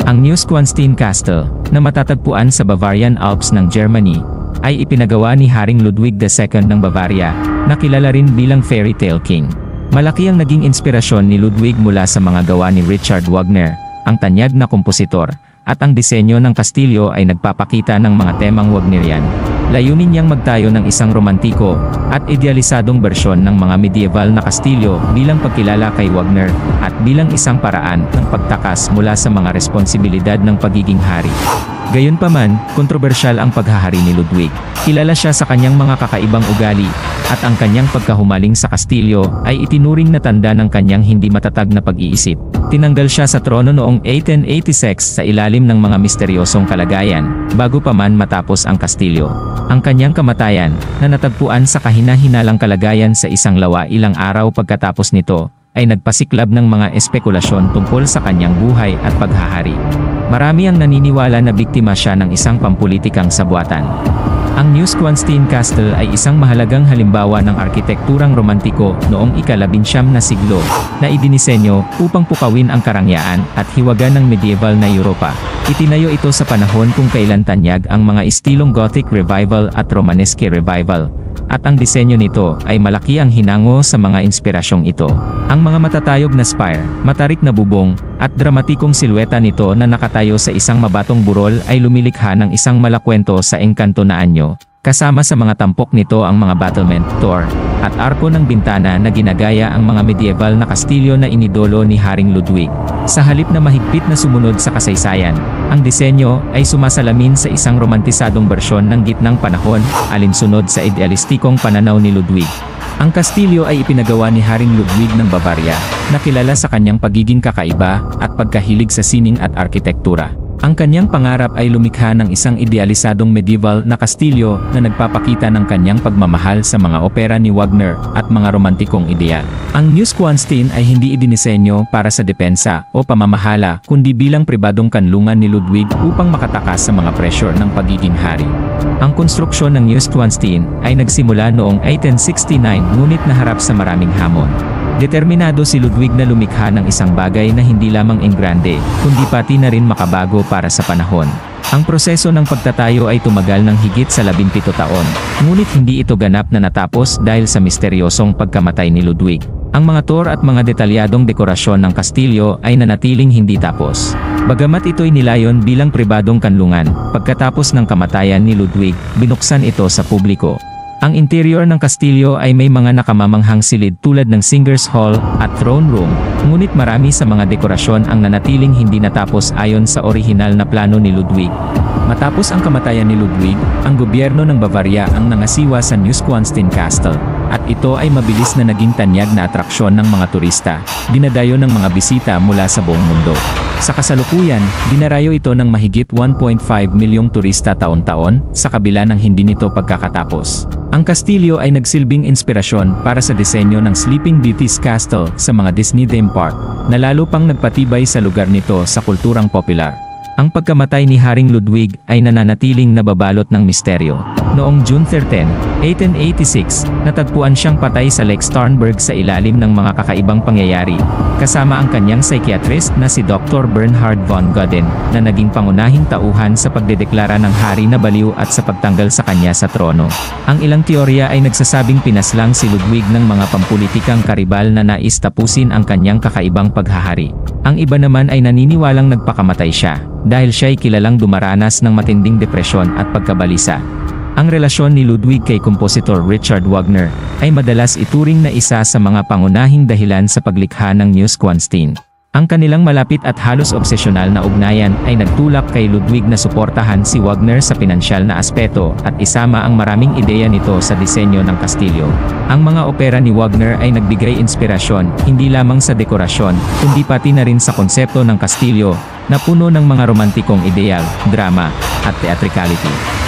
Ang Neuschwanstein Castle, na matatagpuan sa Bavarian Alps ng Germany, ay ipinagawa ni Haring Ludwig II ng Bavaria, na kilala rin bilang Fairy Tale King. Malaki ang naging inspirasyon ni Ludwig mula sa mga gawa ni Richard Wagner, ang tanyag na kompositor, at ang disenyo ng kastilyo ay nagpapakita ng mga temang Wagnerian. Layunin niyang magtayo ng isang romantiko at idealisadong bersyon ng mga medieval na kastilyo bilang pagkilala kay Wagner at bilang isang paraan ng pagtakas mula sa mga responsibilidad ng pagiging hari. Gayunpaman, kontrobersyal ang paghahari ni Ludwig. Kilala siya sa kanyang mga kakaibang ugali, at ang kanyang pagkahumaling sa kastilyo ay itinuring na tanda ng kanyang hindi matatag na pag-iisip. Tinanggal siya sa trono noong 1886 sa ilalim ng mga misteryosong kalagayan, bago pa man matapos ang kastilyo. Ang kanyang kamatayan, na natagpuan sa kahina-hinalang kalagayan sa isang lawa ilang araw pagkatapos nito, ay nagpasiklab ng mga espekulasyon tungkol sa kanyang buhay at paghahari. Marami ang naniniwala na biktima siya ng isang pampulitikang sabwatan. Ang Neuschwanstein Castle ay isang mahalagang halimbawa ng arkitekturang romantiko noong ika-19 na siglo, na idinisenyo upang pukawin ang karangyaan at hiwaga ng medieval na Europa. Itinayo ito sa panahon kung kailan tanyag ang mga estilong Gothic Revival at Romanesque Revival, at ang disenyo nito ay malaki ang hinango sa mga inspirasyong ito. Ang mga matatayog na spire, matarik na bubong, at dramatikong silweta nito na nakatayo sa isang mabatong burol ay lumilikha ng isang malakwento sa engkanto na anyo. Kasama sa mga tampok nito ang mga battlement, tower, at arko ng bintana na ginagaya ang mga medieval na kastilyo na inidolo ni Haring Ludwig. Sa halip na mahigpit na sumunod sa kasaysayan, ang disenyo ay sumasalamin sa isang romantisadong bersyon ng gitnang panahon, alinsunod sa idealistikong pananaw ni Ludwig. Ang kastilyo ay ipinagawa ni Haring Ludwig ng Bavaria, na kilala sa kanyang pagiging kakaiba at pagkahilig sa sining at arkitektura. Ang kanyang pangarap ay lumikha ng isang idealisadong medieval na kastilyo na nagpapakita ng kanyang pagmamahal sa mga opera ni Wagner at mga romantikong ideal. Ang Neuschwanstein ay hindi idinisenyo para sa depensa o pamamahala, kundi bilang pribadong kanlungan ni Ludwig upang makatakas sa mga pressure ng pagiging hari. Ang konstruksyon ng Neuschwanstein ay nagsimula noong 1869 ngunit naharap sa maraming hamon. Determinado si Ludwig na lumikha ng isang bagay na hindi lamang engrande, kundi pati na rin makabago para sa panahon. Ang proseso ng pagtatayo ay tumagal ng higit sa 17 taon, ngunit hindi ito ganap na natapos dahil sa misteryosong pagkamatay ni Ludwig. Ang mga tor at mga detalyadong dekorasyon ng kastilyo ay nanatiling hindi tapos. Bagamat ito'y nilayon bilang pribadong kanlungan, pagkatapos ng kamatayan ni Ludwig, binuksan ito sa publiko. Ang interior ng kastilyo ay may mga nakamamanghang silid tulad ng Singers' Hall at Throne Room, ngunit marami sa mga dekorasyon ang nanatiling hindi natapos ayon sa orihinal na plano ni Ludwig. Matapos ang kamatayan ni Ludwig, ang gobyerno ng Bavaria ang nangasiwa sa Neuschwanstein Castle, at ito ay mabilis na naging tanyag na atraksyon ng mga turista, dinadayo ng mga bisita mula sa buong mundo. Sa kasalukuyan, dinarayo ito ng mahigit 1.5 milyong turista taon-taon, sa kabila ng hindi nito pagkakatapos. Ang kastilyo ay nagsilbing inspirasyon para sa disenyo ng Sleeping Beauty's Castle sa mga Disney theme park, na lalo pang nagpatibay sa lugar nito sa kulturang popular. Ang pagkamatay ni Haring Ludwig ay nananatiling nababalot ng misteryo. Noong June 13, 1886, natagpuan siyang patay sa Lake Starnberg sa ilalim ng mga kakaibang pangyayari, kasama ang kanyang psychiatrist na si Dr. Bernhard von Goden, na naging pangunahing tauhan sa pagdedeklara ng hari na baliw at sa pagtanggal sa kanya sa trono. Ang ilang teorya ay nagsasabing pinaslang si Ludwig ng mga pampulitikang karibal na nais tapusin ang kanyang kakaibang paghahari. Ang iba naman ay naniniwalang nagpakamatay siya, dahil siya'y kilalang dumaranas ng matinding depresyon at pagkabalisa. Ang relasyon ni Ludwig kay kompositor Richard Wagner ay madalas ituring na isa sa mga pangunahing dahilan sa paglikha ng Neuschwanstein. Ang kanilang malapit at halos obsesyonal na ugnayan ay nagtulak kay Ludwig na suportahan si Wagner sa pinansyal na aspeto at isama ang maraming ideya nito sa disenyo ng kastilyo. Ang mga opera ni Wagner ay nagbigay inspirasyon hindi lamang sa dekorasyon, kundi pati na rin sa konsepto ng kastilyo, na puno ng mga romantikong ideal, drama, at theatricality.